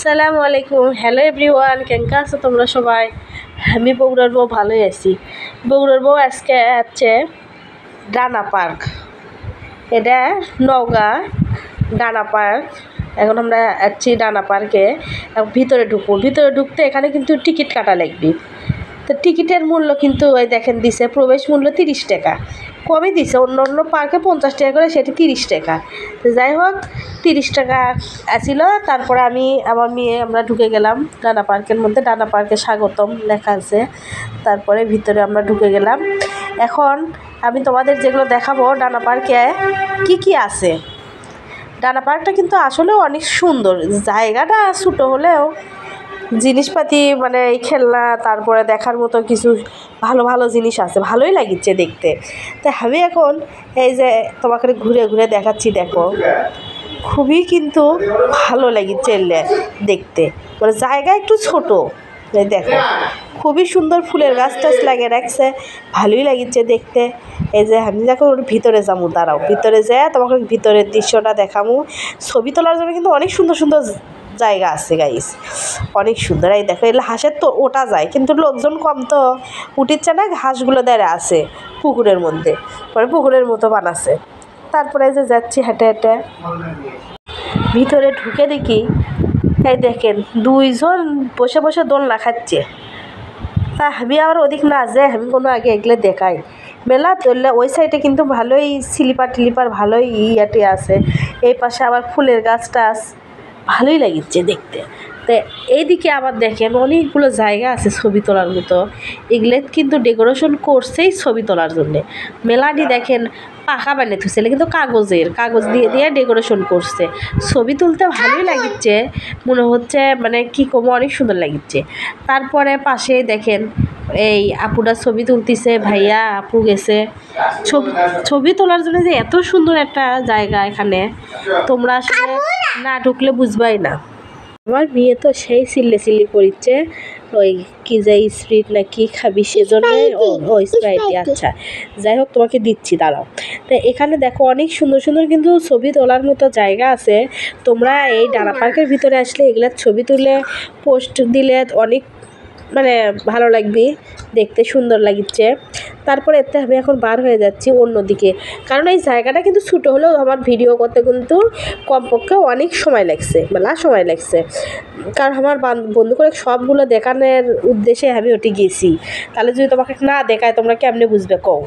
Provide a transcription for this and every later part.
আসসালামু আলাইকুম। Hello everyone, কেমন আছো তোমরা সবাই? আমি বগুড়ার বউ ভালোই আছি। বগুড়ার বউ আজকে আছে ডানা পার্ক। এটা নওগাঁ ডানা পার্ক। এখন আমরা আছি ডানা পার্কে। ভিতরে ঢুকতে এখানে কিন্তু টিকিট কাটা লাগবে। তো টিকিটের মূল্য কিন্তু ওই দেখেন দিছে, প্রবেশ মূল্য 30 টাকা, কমই দিছে। অন্য অন্য পার্কে 50 টাকা করে, সেটি 30 টাকা। তো যাই হোক 30 টাকা আসিল। তারপরে আমি আমার মেয়ে আমরা ঢুকে গেলাম ডানা পার্কের মধ্যে। ডানা পার্কে স্বাগতম লেখা আছে। তারপরে ভিতরে আমরা ঢুকে গেলাম। এখন আমি তোমাদের যেগুলো দেখাবো ডানা পার্কে কি আছে। ডানা পার্কটা কিন্তু আসলেও অনেক সুন্দর। জায়গাটা ছোটো হলেও জিনিসপাতি মানে এই খেলনা, তারপরে দেখার মতো কিছু ভালো ভালো জিনিস আছে, ভালোই লাগিচ্ছে দেখতে। তো আমি এখন এই যে তোমাকে ঘুরে ঘুরে দেখাচ্ছি, দেখো খুবই কিন্তু ভালো লাগিচ্ছে দেখতে। মানে জায়গা একটু ছোট, দেখো খুবই সুন্দর ফুলের গাছ টাছ লাগিয়ে রাখছে, ভালোই লাগিচ্ছে দেখতে। এই যে আমি দেখো ওর ভিতরে যাবো, দাঁড়াও ভিতরে যেয়ে তোমাকে ভিতরের দৃশ্যটা দেখাবো। ছবি তোলার জন্য কিন্তু অনেক সুন্দর সুন্দর জায়গা আছে গাইস, অনেক সুন্দর। এই দেখো এগুলো হাঁসের তো ওটা যায়, কিন্তু লোকজন কম তো উঠিচ্ছে না। হাঁসগুলো দাঁড়া আছে পুকুরের মধ্যে, পরে পুকুরের মতো বানাচ্ছে। তারপরে যে যাচ্ছি হেঁটে হেঁটে ভিতরে ঢুকে দেখি, এই দেখেন দুইজন বসে বসে দোলনা খাচ্ছে। তা আমি আবার ওদিক না যাই, আমি কোনো আগে এগুলো দেখাই। মেলা ধরলে ওই সাইডে কিন্তু ভালোই স্লিপার টিলিপার ভালোই ইয়াটি আছে। এই পাশে আবার ফুলের গাছ টাছ ভালোই লাগিচ্ছে দেখতে। তো এইদিকে আবার দেখেন অনেকগুলো জায়গা আছে ছবি তোলার মতো। এগুলো কিন্তু ডেকোরেশন করছেই ছবি তোলার জন্যে। মেলাটি দেখেন পাখা বানিয়ে থুছে, কিন্তু কাগজ দিয়ে দিয়ে ডেকোরেশন করছে। ছবি তুলতে ভালোই লাগিচ্ছে, মনে হচ্ছে মানে কি কম অনেক সুন্দর লাগিচ্ছে। তারপরে পাশে দেখেন এই আপুরা ছবি তুলতেছে, ভাইয়া আপু গেছে ছবি তোলার জন্য। যে এত সুন্দর একটা জায়গা এখানে, তোমরা আসলে না ঢুকলে বুঝবাই না। আমার মেয়ে তো সেই চিল্লি করছে, ওই কি যাই স্প্রিট না কি খাবি সেজন্য ওই স্প্রাইটই। আচ্ছা যাই হোক তোমাকে দিচ্ছি, দাঁড়াও। তো এখানে দেখো অনেক সুন্দর সুন্দর কিন্তু ছবি তোলার মতো জায়গা আছে। তোমরা এই ডানা পার্কের ভিতরে আসলে এগুলার ছবি তুলে পোস্ট দিলে অনেক মানে ভালো লাগবে দেখতে, সুন্দর লাগছে। তারপরে এতে আমি এখন বার হয়ে যাচ্ছি অন্যদিকে, কারণ এই জায়গাটা কিন্তু ছোটো হলেও আমার ভিডিও করতে কিন্তু কমপক্ষে অনেক সময় লাগছে, মেলা সময় লাগছে। কারণ আমার বন্ধু করে সবগুলো দেখানোর উদ্দেশ্যে আমি ওটি গেছি। তাহলে যদি তোমাকে না দেখায় তোমরা কেমনে বুঝবে কও?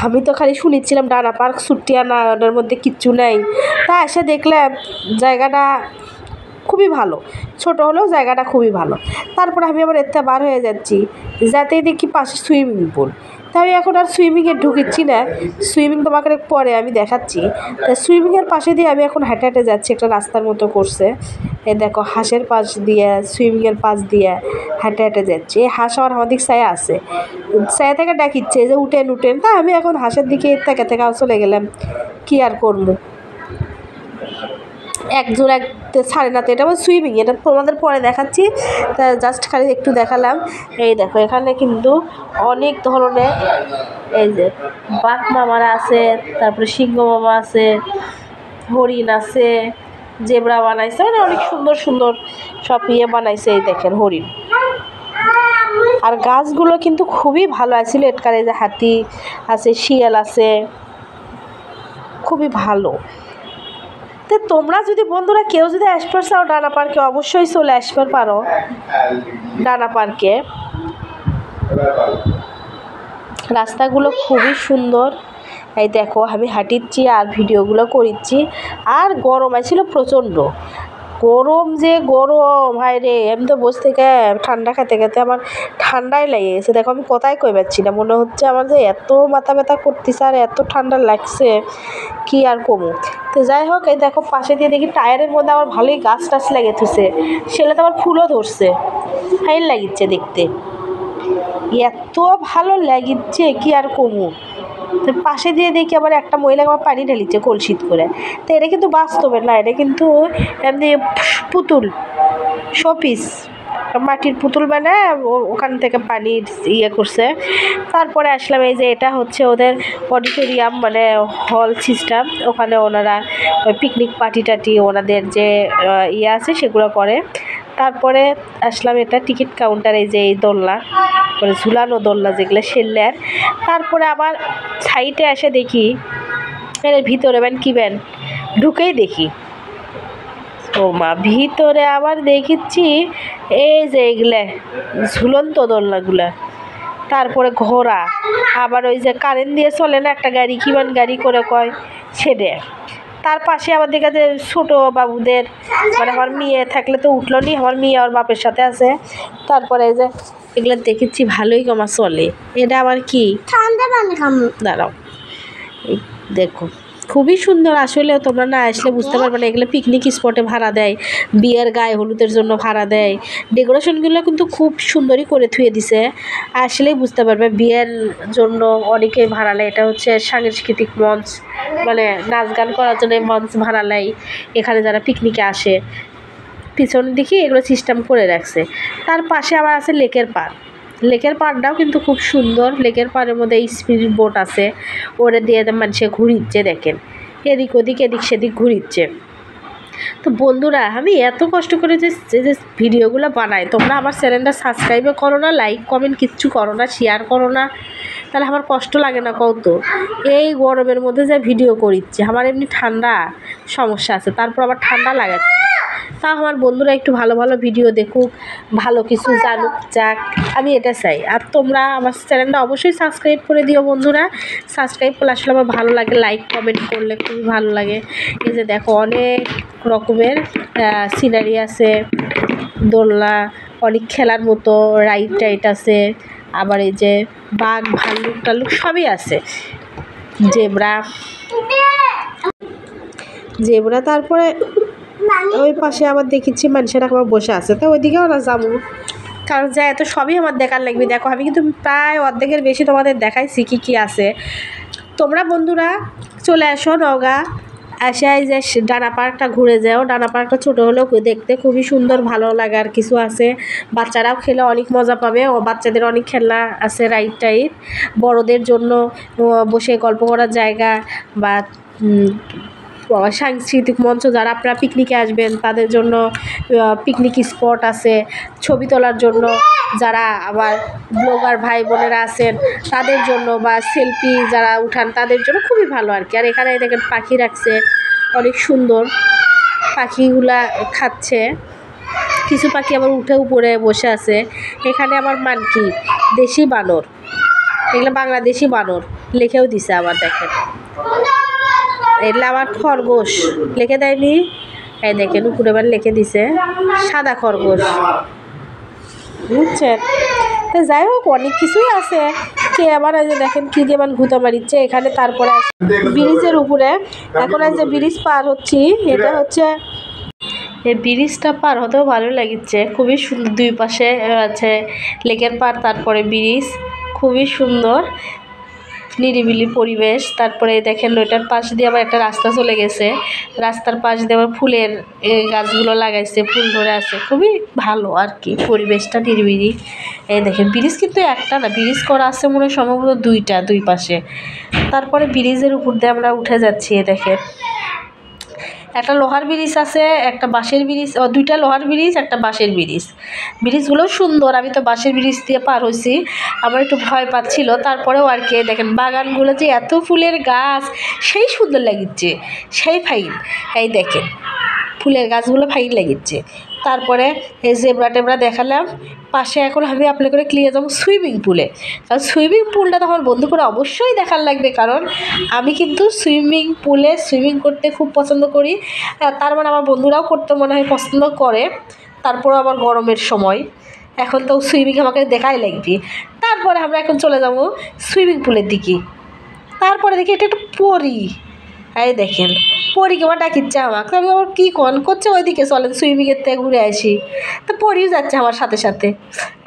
আমি তো খালি শুনেছিলাম ডানা পার্ক ছুটিয়ানা, ওটার মধ্যে কিচ্ছু নেই। তা এসে দেখলে জায়গাটা খুবই ভালো, ছোট হলেও জায়গাটা খুবই ভালো। তারপরে আমি আবার এতে বার হয়ে যাচ্ছি, যাতেই দেখি পাশে সুইমিং পুল। তাই এখন আর সুইমিংয়ে ঢুকিচ্ছি না, সুইমিং তোমাকে পরে আমি দেখাচ্ছি। তা সুইমিংয়ের পাশে দিয়ে আমি এখন হেঁটে হেঁটে যাচ্ছি, একটা রাস্তার মতো করছে। এই দেখো হাঁসের পাশ দিয়ে, সুইমিংয়ের পাশ দিয়ে হেঁটে হেঁটে যাচ্ছি। এই হাঁস আমার দিক ছায়া আছে, ছায়া থেকে ডাকিচ্ছে যে উঠেন। তা আমি এখন হাঁসের দিকে থেকে চলে গেলাম, কি আর করবো। একজন ছাড়ে না তো, এটা আমার সুইমিং, এটা তোমাদের পরে দেখাচ্ছি। তা জাস্ট খালি একটু দেখালাম। এই দেখো এখানে কিন্তু অনেক ধরনের এই যে বাঘ মামারা আছে, তারপরে সিংহ মামা আছে, হরিণ আছে, জেব্রা বানাইছে, মানে অনেক সুন্দর সুন্দর সব বানাইছে। এই দেখেন হরিণ। আর গাছগুলো কিন্তু খুবই ভালো আছিল এটকার। এই যে হাতি আছে, শিয়াল আছে, খুবই ভালো। তো তোমরা যদি বন্ধুরা কেউ যদি আসতে চাও ডানা পার্কে, অবশ্যই চলে আসতে পারো ডানা পার্কে। রাস্তাগুলো খুবই সুন্দর। এই দেখো আমি হাঁটিচ্ছি আর ভিডিওগুলো করিচ্ছি। আর গরম আছিল প্রচণ্ড, গরম ভাই রে। আমি তো বসে থেকে ঠান্ডা খেতে খেতে আমার ঠান্ডাই লেগে গেছে। দেখো আমি কথাই কই পাচ্ছি না, মনে হচ্ছে আমার যে এত মাথা ব্যথা করতেছে আর এত ঠান্ডা লাগছে কি আর কমু। তো যাই হোক এই দেখো পাশে দিয়ে দেখি টায়ারের মধ্যে আমার ভালোই গাছ টাছ লেগে থুছে, সেটা তো আমার ফুলও ধরছে, ফাইন লাগিচ্ছে দেখতে, এত ভালো লাগিচ্ছে কি আর কমু। তো পাশে দিয়ে দেখি আবার একটা মহিলাকে আমার পানি ঢালিচ্ছে কলসিত করে। তো এটা কিন্তু বাস্তবে না, এটা কিন্তু এমনি পুতুল শোপিস মাটির পুতুল বানায় ওখান থেকে পানি ইয়ে করছে। তারপরে আসলাম এই যে এটা হচ্ছে ওদের অডিটোরিয়াম, মানে হল সিস্টেম, ওখানে ওনারা পিকনিক পার্টি টাটি ওনাদের যে ইয়ে আছে সেগুলো করে। তারপরে আসলাম এটা টিকিট কাউন্টার, এই যে এই দোলনা মানে ঝুলানো দোলনা যেগুলো সেললের। তারপরে আবার সাইডে এসে দেখি এর ভিতরে কি ঢুকেই দেখি ও মা, ভিতরে আবার দেখেছি এই যে এগুলা ঝুলন্ত দোলনাগুলা, তারপরে ঘোড়া, আবার ওই যে কারেন্ট দিয়ে চলে না একটা গাড়ি, গাড়ি করে কয় সেটা। তার পাশে আবার দেখা যায় ছোটো বাবুদের, মানে আমার মেয়ে থাকলে তো উঠলো নি, আমার মেয়ে আর বাপের সাথে আছে। তারপরে এই যে এগুলো দেখেছি ভালোই কমা চলে। এটা আবার কি দাঁড়াও দেখো, খুবই সুন্দর। আসলে তোমরা না আসলে বুঝতে পারবে না, এগুলো পিকনিক স্পটে ভাড়া দেয়, বিয়ের গায়ে হলুদের জন্য ভাড়া দেয়। ডেকোরেশনগুলো কিন্তু খুব সুন্দরই করে থুয়ে দিছে, আসলেই বুঝতে পারবে বিয়ের জন্য অনেকে ভাড়া নেয়। এটা হচ্ছে সাংস্কৃতিক মঞ্চ, মানে নাচ গান করার জন্য মঞ্চ ভাড়া নেয় এখানে যারা পিকনিকে আসে। পিছনের দিকে এগুলো সিস্টেম করে রাখছে। তার পাশে আবার আছে লেকের পাড়। লেকের পাড়টাও কিন্তু খুব সুন্দর। লেকের পাড়ের মধ্যে স্পিড বোট আছে, ওরে দিয়ে মানুষে ঘুরিচ্ছে, দেখেন এদিক ওদিক এদিক সেদিক ঘুরিচ্ছে। তো বন্ধুরা, আমি এত কষ্ট করে যে ভিডিওগুলো বানাই, তোমরা আমার চ্যানেলটা সাবস্ক্রাইবও করো না, লাইক কমেন্ট কিচ্ছু করো না, শেয়ার করো না, তাহলে আমার কষ্ট লাগে না কত? এই গরমের মধ্যে যে ভিডিও করিচ্ছে, আমার এমনি ঠান্ডা সমস্যা আছে, তারপর আবার ঠান্ডা লাগাচ্ছে। তা আমার বন্ধুরা একটু ভালো ভালো ভিডিও দেখুক, ভালো কিছু জানুক যাক, আমি এটা চাই। আর তোমরা আমার চ্যানেলটা অবশ্যই সাবস্ক্রাইব করে দিও বন্ধুরা। সাবস্ক্রাইব করলে আসলে আমার ভালো লাগে, লাইক কমেন্ট করলে খুবই ভালো লাগে। এই যে দেখো অনেক রকমের সিনারি আছে, দোলনা, অনেক খেলার মতো রাইড টাইড আছে, আবার এই যে বাঘ ভাল্লুক টাল্লুক সবই আছে, জেব্রা। তারপরে ওই পাশে আবার দেখেছি মানুষেরা আমার বসে আছে, তো ওইদিকেও না যাবো, কারণ যায় তো সবই আমার দেখার লাগবে। দেখো আমি কিন্তু প্রায় অর্ধেকের বেশি তোমাদের দেখাইছি কী কী আছে। তোমরা বন্ধুরা চলে আসো নওগাঁ, এসে এই যে ডানা পার্কটা ঘুরে যাও। ডানা পার্কটা ছোটো হলেও দেখতে খুবই সুন্দর, ভালো লাগার কিছু আছে, বাচ্চারাও খেলে অনেক মজা পাবে। ও বাচ্চাদের অনেক খেলনা আছে, রাইড টাইড, বড়দের জন্য বসে গল্প করার জায়গা বা সাংস্কৃতিক মঞ্চ, যারা আপনারা পিকনিকে আসবেন তাদের জন্য পিকনিক স্পট আছে, ছবি তোলার জন্য যারা আবার ব্লগার ভাই বোনেরা আছেন তাদের জন্য, বা সেলফি যারা উঠান তাদের জন্য খুবই ভালো আর কি। আর এখানে দেখেন পাখি রাখছে অনেক সুন্দর, পাখিগুলা খাচ্ছে, কিছু পাখি আবার উঠে উপরে বসে আছে। এখানে আবার মানকি দেশি বানর, এগুলো বাংলাদেশি বানর লিখেও দিছে আবার, দেখেন এগুলো আবার খরগোশ লিখে দেয়নি, এই দেখেন উপরে আবার লিখে দিছে সাদা খরগোশ, বুঝছেন? তো যাই হোক অনেক কিছুই আছে। কে আবার এই যে দেখেন কী দিয়ে আবার ঘুঁতো মারিচ্ছে এখানে। তারপরে ব্রিজের উপরে এখন এই যে ব্রিজ পার হচ্ছি, এটা হচ্ছে এই ব্রিজটা পার হতেও ভালো লাগছে, খুবই সুন্দর। দুই পাশে আছে লেকের পার, তারপরে ব্রিজ, খুবই সুন্দর নিরিবিলি পরিবেশ। তারপরে দেখেন ওইটার পাশ দিয়ে আবার একটা রাস্তা চলে গেছে, রাস্তার পাশ দিয়ে আবার ফুলের গাছগুলো লাগাইছে, ফুল ধরে আছে, খুবই ভালো আর কি পরিবেশটা নিরিবিলি। এই দেখেন ব্রিজ কিন্তু একটা না, ব্রিজ করা আছে মনে হয় সম্ভবত দুইটা, দুই পাশে। তারপরে ব্রিজের উপর দিয়ে আমরা উঠে যাচ্ছি, দেখেন একটা লোহার ব্রিজ আছে, একটা বাঁশের ব্রিজ, দুইটা লোহার ব্রিজ, একটা বাঁশের ব্রিজ। ব্রিজগুলো সুন্দর, আমি তো বাঁশের ব্রিজ দিয়ে পার হয়েছি, আমার একটু ভয় পাচ্ছিল। তারপরেও আর কি দেখেন বাগানগুলো যে এত ফুলের গাছ, সেই সুন্দর লাগিচ্ছে, সেই ফাইন। এই দেখেন ফুলের গাছগুলো ফাইন লাগিচ্ছে। তারপরে এই জেব্রা টেবরা দেখালাম। পাশে এখন আমি আপনার করে ক্লিয়ার যাবো সুইমিং পুলে, কারণ সুইমিং পুলটা তো আমার বন্ধু করে অবশ্যই দেখার লাগবে, কারণ আমি কিন্তু সুইমিং পুলে সুইমিং করতে খুব পছন্দ করি। তার মানে আমার বন্ধুরাও করতে মনে হয় পছন্দ করে। তারপরে আবার গরমের সময় এখন তো সুইমিং আমাকে দেখাই লাগবে। তারপরে আমরা এখন চলে যাব সুইমিং পুলের দিকে। তারপরে দেখি এটা একটা পরি, এই দেখেন পরীকে আমার ডাকিচ্ছে আমাকে, আমি আবার কী করছে ওইদিকে চলেন সুইমিংয়ের থেকে ঘুরে আসি। তো পরিও যাচ্ছে আমার সাথে সাথে।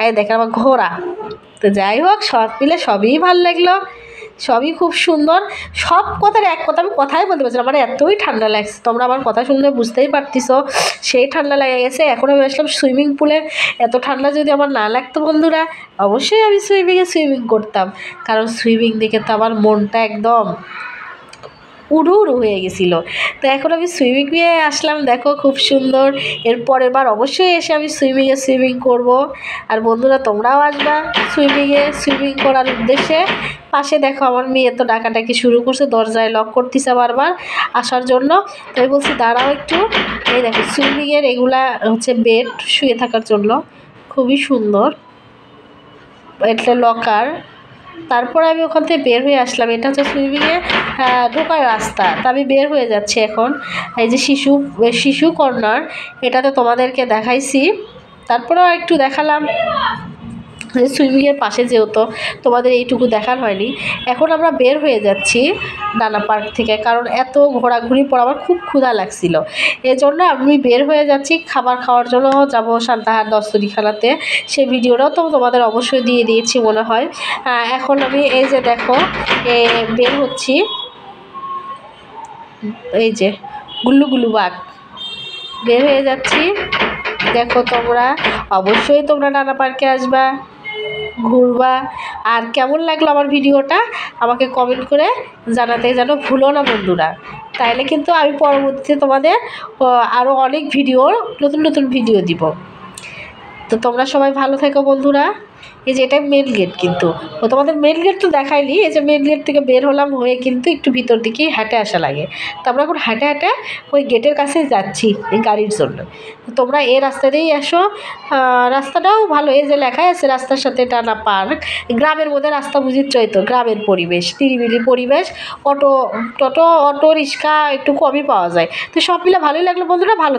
এই দেখেন আমার ঘোড়া। তো যাই হোক সব মিলে সবই ভালো লাগলো, সবই খুব সুন্দর। সব কথার এক কথা আমি কথাই বলতে পারছি না, আমার এতই ঠান্ডা লাগছে, তোমরা আমার কথা শুনলে বুঝতেই পারতেছো সেই ঠান্ডা লেগে গেছে। এখন আমি আসলাম সুইমিং পুলে। এত ঠান্ডা যদি আমার না লাগতো বন্ধুরা, অবশ্যই আমি সুইমিং করতাম, কারণ সুইমিং দেখে তো আমার মনটা একদম উড়ু উড়ু হয়ে গেছিলো। তো এখন আমি সুইমিংয়ে আসলাম, দেখো খুব সুন্দর। এর পরের বার অবশ্যই এসে আমি সুইমিং করব। আর বন্ধুরা তোমরাও আসবা সুইমিং করার উদ্দেশ্যে। পাশে দেখো আমার মেয়ে তো ডাকাডাকি শুরু করছে, দরজায় লক করতেছে বারবার আসার জন্য। তো আমি বলছি দাঁড়াও একটু। এই দেখো সুইমিংয়ের এগুলা হচ্ছে বেড, শুয়ে থাকার জন্য, খুবই সুন্দর। এটা লকার। তারপর আমি ওখান থেকে বের হয়ে আসলাম। এটা হচ্ছে সুইমিংয়ে ঢোকার রাস্তা। তা আমি বের হয়ে যাচ্ছি এখন। এই যে শিশু কর্নার, এটাতে তোমাদেরকে দেখাইছি, তারপরেও একটু দেখালাম সুইমিংয়ের পাশে, যেহেতু তোমাদের এইটুকু দেখার হয়নি। এখন আমরা বের হয়ে যাচ্ছি ডানা পার্ক থেকে, কারণ এত ঘোরাঘুরি পর আমার খুব ক্ষুধা লাগছিল। এই জন্য আমি বের হয়ে যাচ্ছি, খাবার খাওয়ার জন্য যাব সান্তাহার দস্তরিখানাতে। সেই ভিডিওটাও তো তোমাদের অবশ্যই দিয়ে দিয়েছি মনে হয়। এখন আমি এই যে দেখো বের হচ্ছি, এই যে গুল্লু বাঘ, বের হয়ে যাচ্ছি। দেখো তোমরা অবশ্যই তোমরা ডানা পার্কে আসবা, ঘুরবা। আর কেমন লাগলো আমার ভিডিওটা আমাকে কমেন্ট করে জানাতে যেন ভুলো না বন্ধুরা, তাইলে কিন্তু আমি পরবর্তীতে তোমাদের আরও অনেক নতুন ভিডিও দিব। তো তোমরা সবাই ভালো থেকো বন্ধুরা। এই যে এটা মেন গেট, কিন্তু তোমাদের মেন গেট তো দেখাইনি। এই যে মেন গেট থেকে বের হলাম, হয়ে কিন্তু একটু ভিতর দিকে হেঁটে আসা লাগে। তো আমরা এখন হেঁটে ওই গেটের কাছে যাচ্ছি এই গাড়ির জন্য। তোমরা এই রাস্তা দিয়েই এসো, রাস্তাটাও ভালো। এই যে লেখা আছে রাস্তার সাথে ডানা পার্ক। গ্রামের মধ্যে রাস্তা বুঝিচ্ছই তো, গ্রামের পরিবেশ, নিরিবিলি পরিবেশ। অটো রিক্সা একটু কমই পাওয়া যায়। তো সব মিলে ভালোই লাগলো বন্ধুরা, ভালো